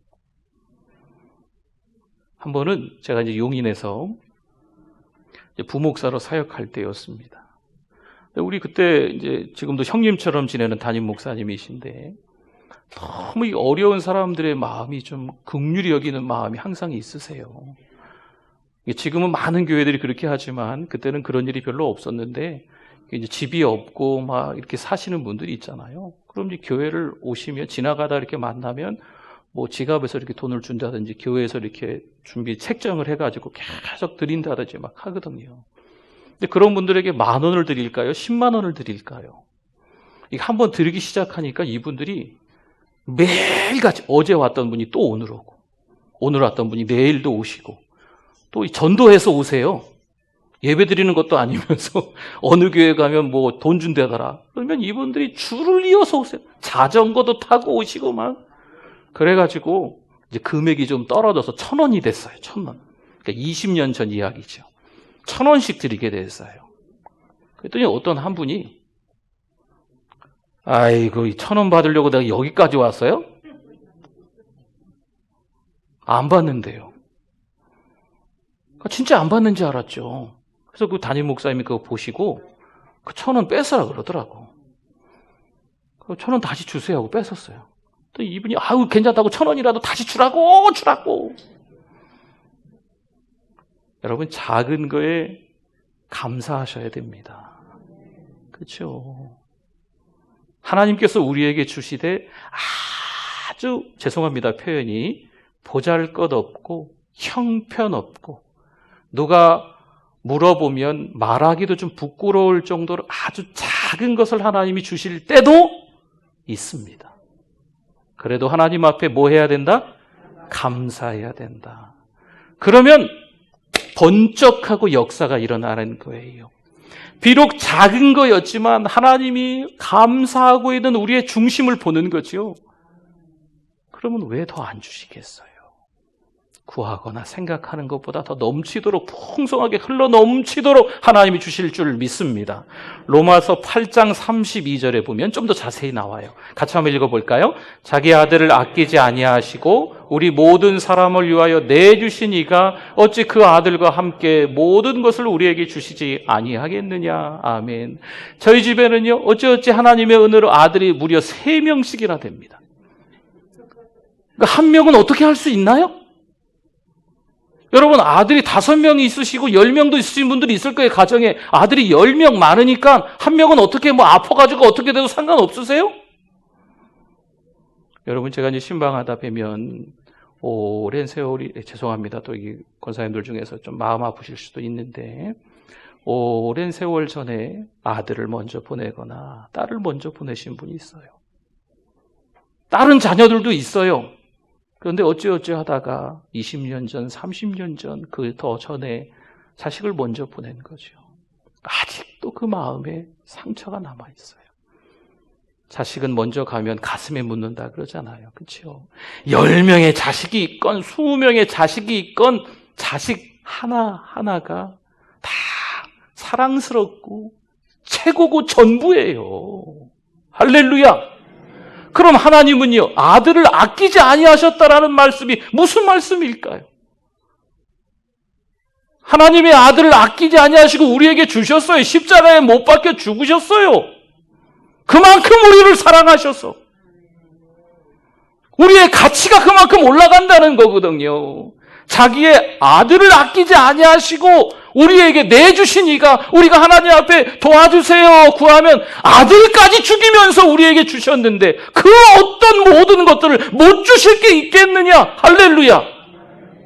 한 번은 제가 이제 용인에서 부목사로 사역할 때였습니다. 우리 그때 이제 지금도 형님처럼 지내는 담임 목사님이신데 너무 어려운 사람들의 마음이 좀 긍휼히 여기는 마음이 항상 있으세요. 지금은 많은 교회들이 그렇게 하지만 그때는 그런 일이 별로 없었는데 이제 집이 없고 막 이렇게 사시는 분들이 있잖아요. 그럼 이제 교회를 오시면 지나가다 이렇게 만나면 뭐 지갑에서 이렇게 돈을 준다든지 교회에서 이렇게 준비 책정을 해가지고 계속 드린다든지 막 하거든요. 근데 그런 분들에게 10,000원을 드릴까요? 10만 원을 드릴까요? 이게 한번 드리기 시작하니까 이분들이 매일같이 어제 왔던 분이 또 오늘 오고 오늘 왔던 분이 내일도 오시고 또 전도해서 오세요. 예배 드리는 것도 아니면서 어느 교회 가면 뭐 돈 준대더라. 그러면 이분들이 줄을 이어서 오세요. 자전거도 타고 오시고 막. 그래가지고 이제 금액이 좀 떨어져서 1,000원이 됐어요. 1,000원. 그러니까 20년 전 이야기죠. 1,000원씩 드리게 됐어요. 그랬더니 어떤 한 분이 아이고 1,000원 받으려고 내가 여기까지 왔어요? 안 받는데요. 진짜 안 받는 줄 알았죠. 그래서 그 담임 목사님이 그거 보시고 그 1,000원 뺏으라 그러더라고. 그 1,000원 다시 주세요 하고 뺏었어요. 또 이분이 아유 괜찮다고 1,000원이라도 다시 주라고. 여러분 작은 거에 감사하셔야 됩니다. 그렇죠? 하나님께서 우리에게 주시되 아주 죄송합니다 표현이 보잘것없고 형편없고 누가 물어보면 말하기도 좀 부끄러울 정도로 아주 작은 것을 하나님이 주실 때도 있습니다. 그래도 하나님 앞에 뭐 해야 된다? 감사해야 된다. 그러면 번쩍하고 역사가 일어나는 거예요. 비록 작은 거였지만 하나님이 감사하고 있는 우리의 중심을 보는 거죠. 그러면 왜 더 안 주시겠어요? 구하거나 생각하는 것보다 더 넘치도록 풍성하게 흘러넘치도록 하나님이 주실 줄 믿습니다. 로마서 8장 32절에 보면 좀 더 자세히 나와요. 같이 한번 읽어볼까요? 자기 아들을 아끼지 아니하시고 우리 모든 사람을 위하여 내주신 이가 어찌 그 아들과 함께 모든 것을 우리에게 주시지 아니하겠느냐. 아멘. 저희 집에는요 어찌어찌 하나님의 은혜로 아들이 무려 3명씩이나 됩니다. 그러니까 한 명은 어떻게 할 수 있나요? 여러분 아들이 5명이 있으시고 10명도 있으신 분들이 있을 거예요. 가정에 아들이 10명 많으니까 한 명은 어떻게 뭐 아파가지고 어떻게 돼도 상관없으세요? 여러분 제가 이제 신방하다 보면 오랜 세월이 죄송합니다. 또 이 권사님들 중에서 좀 마음 아프실 수도 있는데 오랜 세월 전에 아들을 먼저 보내거나 딸을 먼저 보내신 분이 있어요. 다른 자녀들도 있어요. 그런데 어찌어찌 하다가 20년 전, 30년 전, 그 더 전에 자식을 먼저 보낸 거죠. 아직도 그 마음에 상처가 남아있어요. 자식은 먼저 가면 가슴에 묻는다 그러잖아요. 그렇죠? 10명의 자식이 있건 20명의 자식이 있건 자식 하나하나가 다 사랑스럽고 최고고 전부예요. 할렐루야! 그럼 하나님은요 아들을 아끼지 아니하셨다라는 말씀이 무슨 말씀일까요? 하나님의 아들을 아끼지 아니하시고 우리에게 주셨어요. 십자가에 못 박혀 죽으셨어요. 그만큼 우리를 사랑하셔서 우리의 가치가 그만큼 올라간다는 거거든요. 자기의 아들을 아끼지 아니하시고 우리에게 내주신 이가 우리가 하나님 앞에 도와주세요 구하면 아들까지 죽이면서 우리에게 주셨는데 그 어떤 모든 것들을 못 주실 게 있겠느냐? 할렐루야.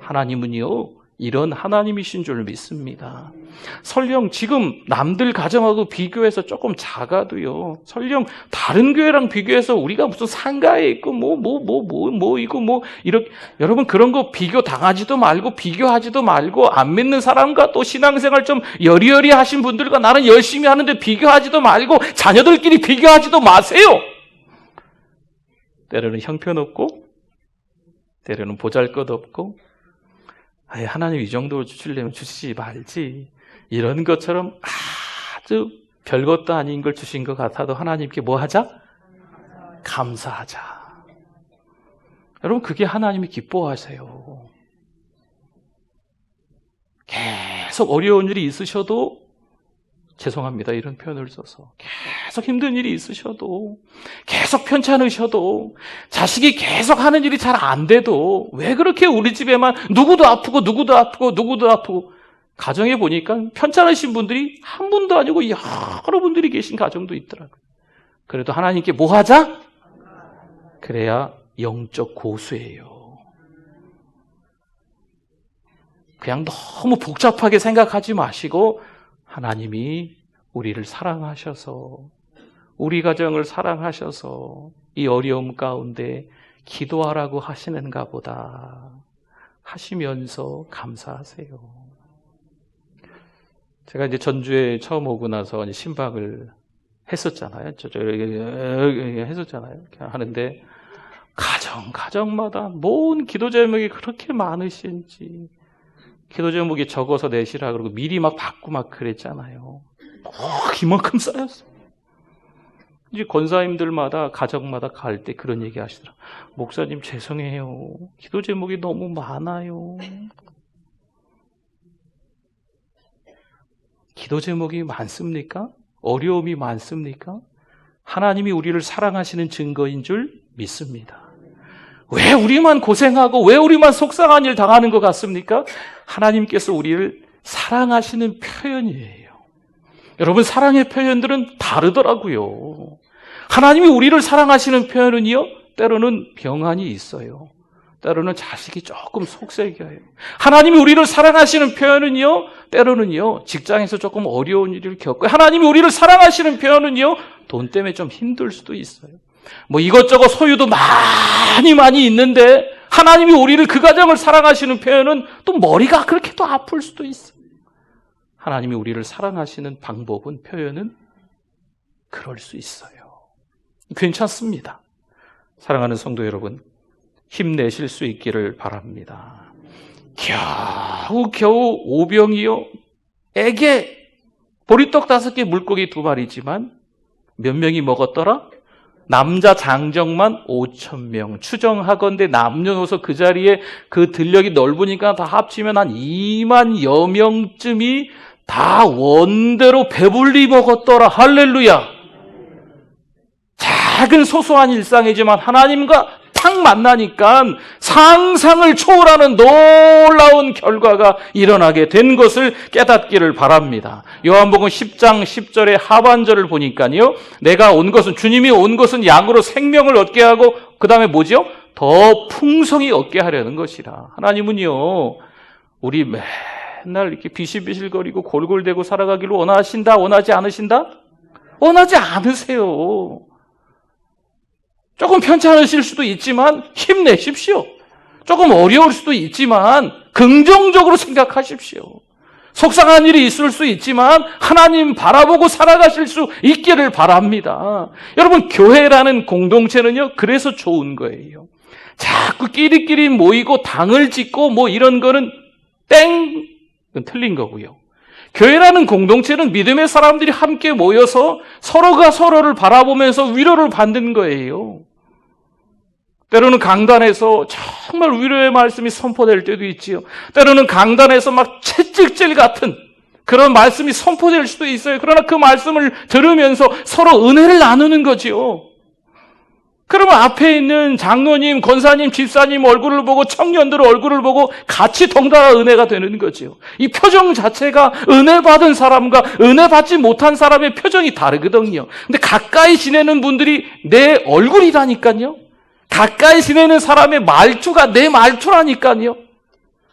하나님은요, 이런 하나님이신 줄 믿습니다. 설령 지금 남들 가정하고 비교해서 조금 작아도요, 설령 다른 교회랑 비교해서 우리가 무슨 상가에 있고 이렇게 여러분 그런 거 비교 당하지도 말고 비교하지도 말고 안 믿는 사람과 또 신앙생활 좀 여리여리 하신 분들과 나는 열심히 하는데 비교하지도 말고 자녀들끼리 비교하지도 마세요. 때로는 형편없고 때로는 보잘것없고 하나님 이 정도 주시려면 주시지 말지. 이런 것처럼 아주 별것도 아닌 걸 주신 것 같아도 하나님께 뭐 하자? 감사하자. 여러분 그게 하나님이 기뻐하세요. 계속 어려운 일이 있으셔도 죄송합니다. 이런 표현을 써서 계속 힘든 일이 있으셔도 계속 편찮으셔도 자식이 계속 하는 일이 잘 안 돼도 왜 그렇게 우리 집에만 누구도 아프고 가정에 보니까 편찮으신 분들이 한 분도 아니고 여러 분들이 계신 가정도 있더라고요. 그래도 하나님께 뭐 하자? 그래야 영적 고수예요. 그냥 너무 복잡하게 생각하지 마시고 하나님이 우리를 사랑하셔서 우리 가정을 사랑하셔서 이 어려움 가운데 기도하라고 하시는가 보다 하시면서 감사하세요. 제가 이제 전주에 처음 오고 나서 이제 신방을 했었잖아요. 했었잖아요. 하는데 가정마다 뭔 기도 제목이 그렇게 많으신지 기도 제목이 적어서 내시라 그러고 미리 막 받고 막 그랬잖아요. 이만큼 쌓였어요. 이제 권사님들마다 가정마다 갈 때 그런 얘기 하시더라고요. 목사님 죄송해요. 기도 제목이 너무 많아요. 기도 제목이 많습니까? 어려움이 많습니까? 하나님이 우리를 사랑하시는 증거인 줄 믿습니다. 왜 우리만 고생하고 왜 우리만 속상한 일 당하는 것 같습니까? 하나님께서 우리를 사랑하시는 표현이에요. 여러분 사랑의 표현들은 다르더라고요. 하나님이 우리를 사랑하시는 표현은요, 때로는 병환이 있어요. 때로는 자식이 조금 속색여요. 하나님이 우리를 사랑하시는 표현은요, 때로는요, 직장에서 조금 어려운 일을 겪고요. 하나님이 우리를 사랑하시는 표현은요, 돈 때문에 좀 힘들 수도 있어요. 뭐 이것저것 소유도 많이 있는데 하나님이 우리를 그 가정을 사랑하시는 표현은 또 머리가 그렇게 또 아플 수도 있어요. 하나님이 우리를 사랑하시는 방법은 표현은 그럴 수 있어요. 괜찮습니다. 사랑하는 성도 여러분, 힘내실 수 있기를 바랍니다. 겨우 오병이요, 애게 보리떡 5개 물고기 2마리지만 몇 명이 먹었더라? 남자 장정만 5,000명. 추정하건대 남녀노소 그 자리에 그 들녘이 넓으니까 다 합치면 한 2만여 명쯤이 다 원대로 배불리 먹었더라. 할렐루야. 작은 소소한 일상이지만 하나님과 딱 만나니까 상상을 초월하는 놀라운 결과가 일어나게 된 것을 깨닫기를 바랍니다. 요한복음 10장 10절의 하반절을 보니까요, 내가 온 것은, 주님이 온 것은 양으로 생명을 얻게 하고 그 다음에 뭐죠? 더 풍성히 얻게 하려는 것이라. 하나님은요, 우리 맨날 이렇게 비실비실거리고 골골대고 살아가기를 원하신다? 원하지 않으신다? 원하지 않으세요. 조금 편찮으실 수도 있지만 힘내십시오. 조금 어려울 수도 있지만 긍정적으로 생각하십시오. 속상한 일이 있을 수 있지만 하나님 바라보고 살아가실 수 있기를 바랍니다. 여러분, 교회라는 공동체는요, 그래서 좋은 거예요. 자꾸 끼리끼리 모이고 당을 짓고 뭐 이런 거는 땡! 그건 틀린 거고요. 교회라는 공동체는 믿음의 사람들이 함께 모여서 서로가 서로를 바라보면서 위로를 받는 거예요. 때로는 강단에서 정말 위로의 말씀이 선포될 때도 있지요. 때로는 강단에서 막 채찍질 같은 그런 말씀이 선포될 수도 있어요. 그러나 그 말씀을 들으면서 서로 은혜를 나누는 거지요. 그러면 앞에 있는 장로님, 권사님, 집사님 얼굴을 보고 청년들 얼굴을 보고 같이 덩달아 은혜가 되는 거죠. 이 표정 자체가 은혜 받은 사람과 은혜 받지 못한 사람의 표정이 다르거든요. 근데 가까이 지내는 분들이 내 얼굴이라니까요. 가까이 지내는 사람의 말투가 내 말투라니까요.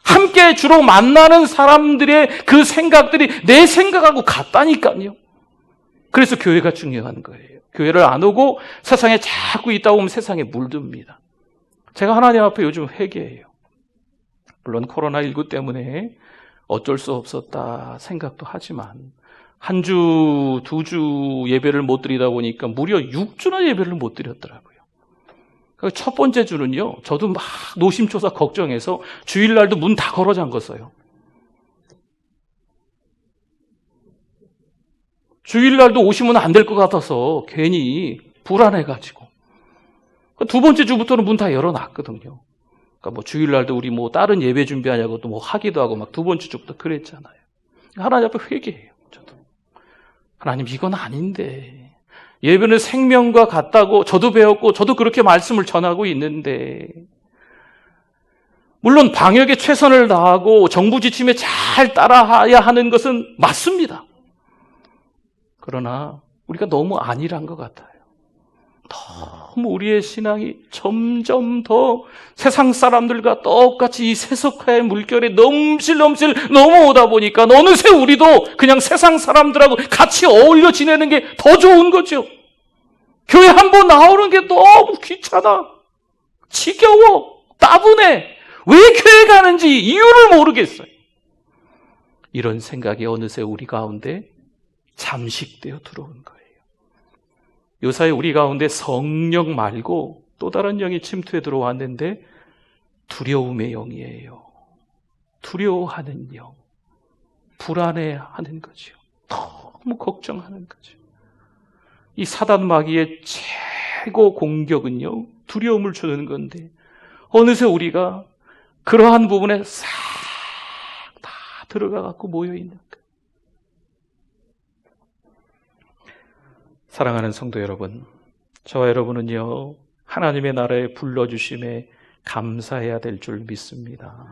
함께 주로 만나는 사람들의 그 생각들이 내 생각하고 같다니까요. 그래서 교회가 중요한 거예요. 교회를 안 오고 세상에 자꾸 있다 보면 세상에 물듭니다. 제가 하나님 앞에 요즘 회개해요. 물론 코로나19 때문에 어쩔 수 없었다 생각도 하지만 한 주, 두 주 예배를 못 드리다 보니까 무려 6주나 예배를 못 드렸더라고요. 첫 번째 주는요, 저도 막 노심초사 걱정해서 주일날도 문 다 걸어 잠궜어요. 주일날도 오시면 안 될 것 같아서 괜히 불안해가지고. 두 번째 주부터는 문 다 열어놨거든요. 그러니까 뭐 주일날도 우리 뭐 다른 예배 준비하냐고 또 뭐 하기도 하고 막 두 번째 주부터 그랬잖아요. 하나님 앞에 회개해요, 저도. 하나님, 이건 아닌데. 예배는 생명과 같다고 저도 배웠고 저도 그렇게 말씀을 전하고 있는데, 물론 방역에 최선을 다하고 정부 지침에 잘 따라야 하는 것은 맞습니다. 그러나 우리가 너무 안일한 것 같아요. 너무 우리의 신앙이 점점 더 세상 사람들과 똑같이 이 세속화의 물결에 넘실넘실 넘어오다 보니까 어느새 우리도 그냥 세상 사람들하고 같이 어울려 지내는 게 더 좋은 거죠. 교회 한 번 나오는 게 너무 귀찮아, 지겨워, 따분해. 왜 교회 가는지 이유를 모르겠어요. 이런 생각이 어느새 우리 가운데 잠식되어 들어온 거예요. 요사이 우리 가운데 성령 말고 또 다른 영이 침투해 들어왔는데 두려움의 영이에요. 두려워하는 영, 불안해하는 거죠. 너무 걱정하는 거죠. 이 사단 마귀의 최고 공격은요, 두려움을 주는 건데 어느새 우리가 그러한 부분에 싹 다 들어가 갖고 모여 있는 거예요. 사랑하는 성도 여러분, 저와 여러분은요, 하나님의 나라에 불러주심에 감사해야 될 줄 믿습니다.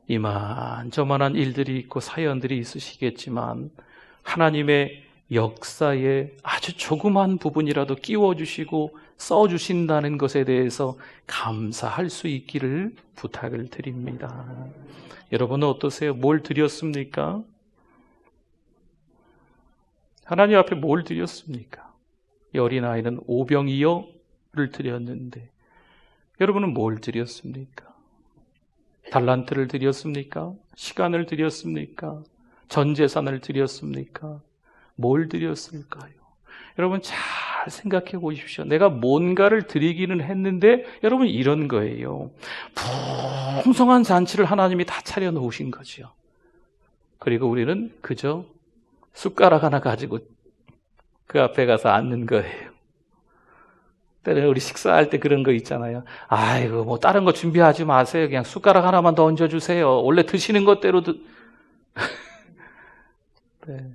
이만저만한 일들이 있고 사연들이 있으시겠지만 하나님의 역사에 아주 조그만 부분이라도 끼워주시고 써주신다는 것에 대해서 감사할 수 있기를 부탁을 드립니다. 여러분은 어떠세요? 뭘 드렸습니까? 하나님 앞에 뭘 드렸습니까? 이 어린아이는 오병이어를 드렸는데 여러분은 뭘 드렸습니까? 달란트를 드렸습니까? 시간을 드렸습니까? 전 재산을 드렸습니까? 뭘 드렸을까요? 여러분 잘 생각해 보십시오. 내가 뭔가를 드리기는 했는데 여러분 이런 거예요. 풍성한 잔치를 하나님이 다 차려놓으신 거죠. 그리고 우리는 그저 숟가락 하나 가지고 그 앞에 가서 앉는 거예요. 때는 우리 식사할 때 그런 거 있잖아요. 아이고 뭐 다른 거 준비하지 마세요. 그냥 숟가락 하나만 더 얹어주세요. 원래 드시는 것대로 네.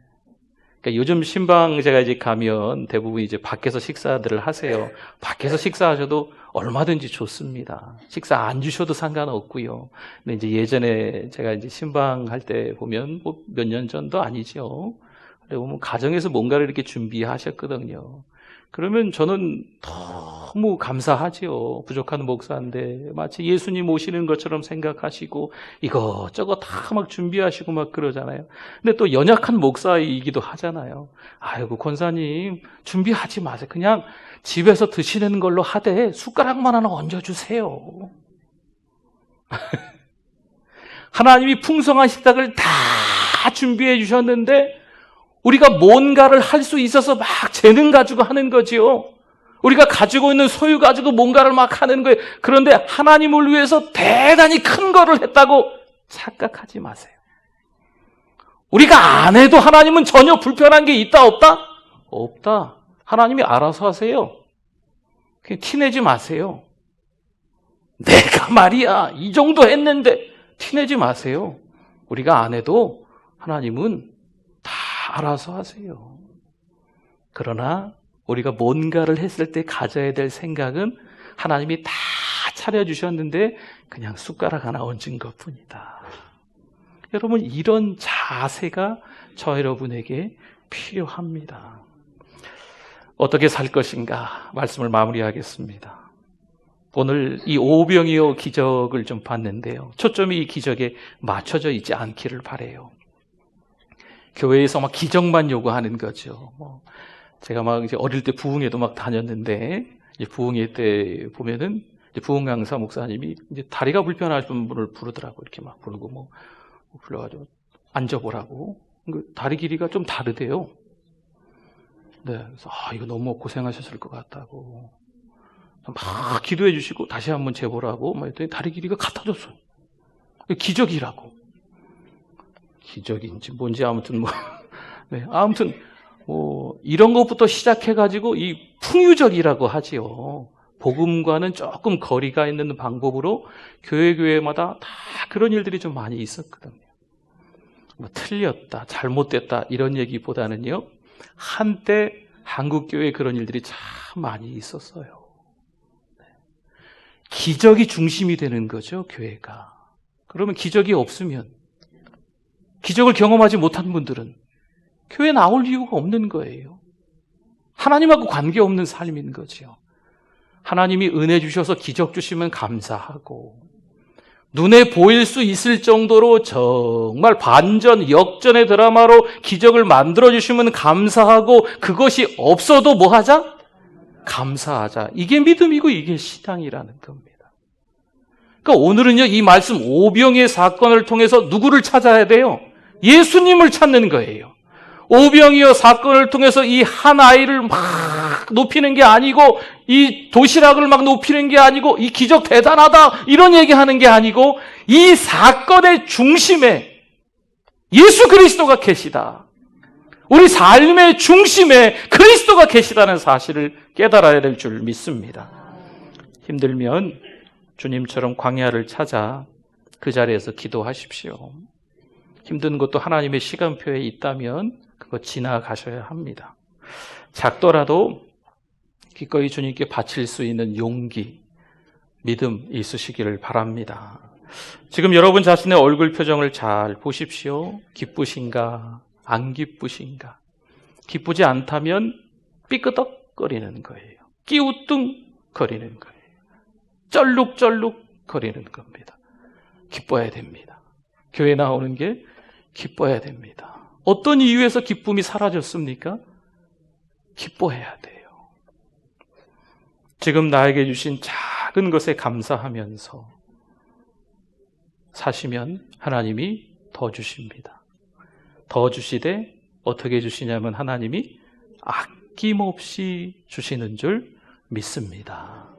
그러니까 요즘 신방 제가 이제 가면 대부분 이제 밖에서 식사들을 하세요. 밖에서 식사하셔도 얼마든지 좋습니다. 식사 안 주셔도 상관없고요. 근데 이제 예전에 제가 이제 신방 할 때 보면 뭐 몇 년 전도 아니죠. 근데 보면 가정에서 뭔가를 이렇게 준비하셨거든요. 그러면 저는 너무 감사하지요. 부족한 목사인데 마치 예수님 오시는 것처럼 생각하시고 이것저것 다 막 준비하시고 막 그러잖아요. 근데 또 연약한 목사이기도 하잖아요. 아이고 권사님 준비하지 마세요. 그냥 집에서 드시는 걸로 하되 숟가락만 하나 얹어주세요. 하나님이 풍성한 식탁을 다 준비해 주셨는데 우리가 뭔가를 할 수 있어서 막 재능 가지고 하는 거지요. 우리가 가지고 있는 소유 가지고 뭔가를 막 하는 거예요. 그런데 하나님을 위해서 대단히 큰 거를 했다고 착각하지 마세요. 우리가 안 해도 하나님은 전혀 불편한 게 있다 없다? 없다. 하나님이 알아서 하세요. 그냥 티내지 마세요. 내가 말이야 이 정도 했는데 티내지 마세요. 우리가 안 해도 하나님은 다 알아서 하세요. 그러나 우리가 뭔가를 했을 때 가져야 될 생각은 하나님이 다 차려주셨는데 그냥 숟가락 하나 얹은 것뿐이다. 여러분, 이런 자세가 저 여러분에게 필요합니다. 어떻게 살 것인가 말씀을 마무리하겠습니다. 오늘 이 오병이어 기적을 좀 봤는데요. 초점이 이 기적에 맞춰져 있지 않기를 바라요. 교회에서 막 기적만 요구하는 거죠. 제가 막 이제 어릴 때 부흥회도 막 다녔는데, 이제 부흥회 때 보면은 이제 부흥 강사 목사님이 이제 다리가 불편하신 분을 부르더라고. 이렇게 막 부르고 불러가지고 앉아보라고. 다리 길이가 좀 다르대요. 네, 그래서 이거 너무 고생하셨을 것 같다고 막 기도해 주시고 다시 한번 재보라고 막 했더니 다리 길이가 같아졌어요. 기적이라고. 기적인지 뭔지 아무튼 네, 아무튼 이런 것부터 시작해가지고 이 풍유적이라고 하지요. 복음과는 조금 거리가 있는 방법으로 교회마다 다 그런 일들이 좀 많이 있었거든요. 틀렸다, 잘못됐다 이런 얘기보다는요, 한때 한국 교회에 그런 일들이 참 많이 있었어요. 기적이 중심이 되는 거죠, 교회가. 그러면 기적이 없으면, 기적을 경험하지 못한 분들은 교회에 나올 이유가 없는 거예요. 하나님하고 관계없는 삶인 거죠. 하나님이 은혜 주셔서 기적 주시면 감사하고, 눈에 보일 수 있을 정도로 정말 반전, 역전의 드라마로 기적을 만들어주시면 감사하고, 그것이 없어도 뭐 하자? 감사하자. 이게 믿음이고 이게 신앙이라는 겁니다. 그러니까 오늘은요, 이 말씀 오병이의 사건을 통해서 누구를 찾아야 돼요? 예수님을 찾는 거예요. 오병이어 사건을 통해서 이 한 아이를 막 높이는 게 아니고, 이 도시락을 막 높이는 게 아니고, 이 기적 대단하다 이런 얘기하는 게 아니고, 이 사건의 중심에 예수 그리스도가 계시다. 우리 삶의 중심에 그리스도가 계시다는 사실을 깨달아야 될 줄 믿습니다. 힘들면 주님처럼 광야를 찾아 그 자리에서 기도하십시오. 힘든 것도 하나님의 시간표에 있다면 그거 지나가셔야 합니다. 작더라도 기꺼이 주님께 바칠 수 있는 용기, 믿음 있으시기를 바랍니다. 지금 여러분 자신의 얼굴 표정을 잘 보십시오. 기쁘신가? 안 기쁘신가? 기쁘지 않다면 삐끄덕거리는 거예요. 끼우뚱거리는 거예요. 쩔룩쩔룩거리는 겁니다. 기뻐야 됩니다. 교회 나오는 게 기뻐야 됩니다. 어떤 이유에서 기쁨이 사라졌습니까? 기뻐해야 돼요. 지금 나에게 주신 작은 것에 감사하면서 사시면 하나님이 더 주십니다. 더 주시되 어떻게 주시냐면 하나님이 아낌없이 주시는 줄 믿습니다.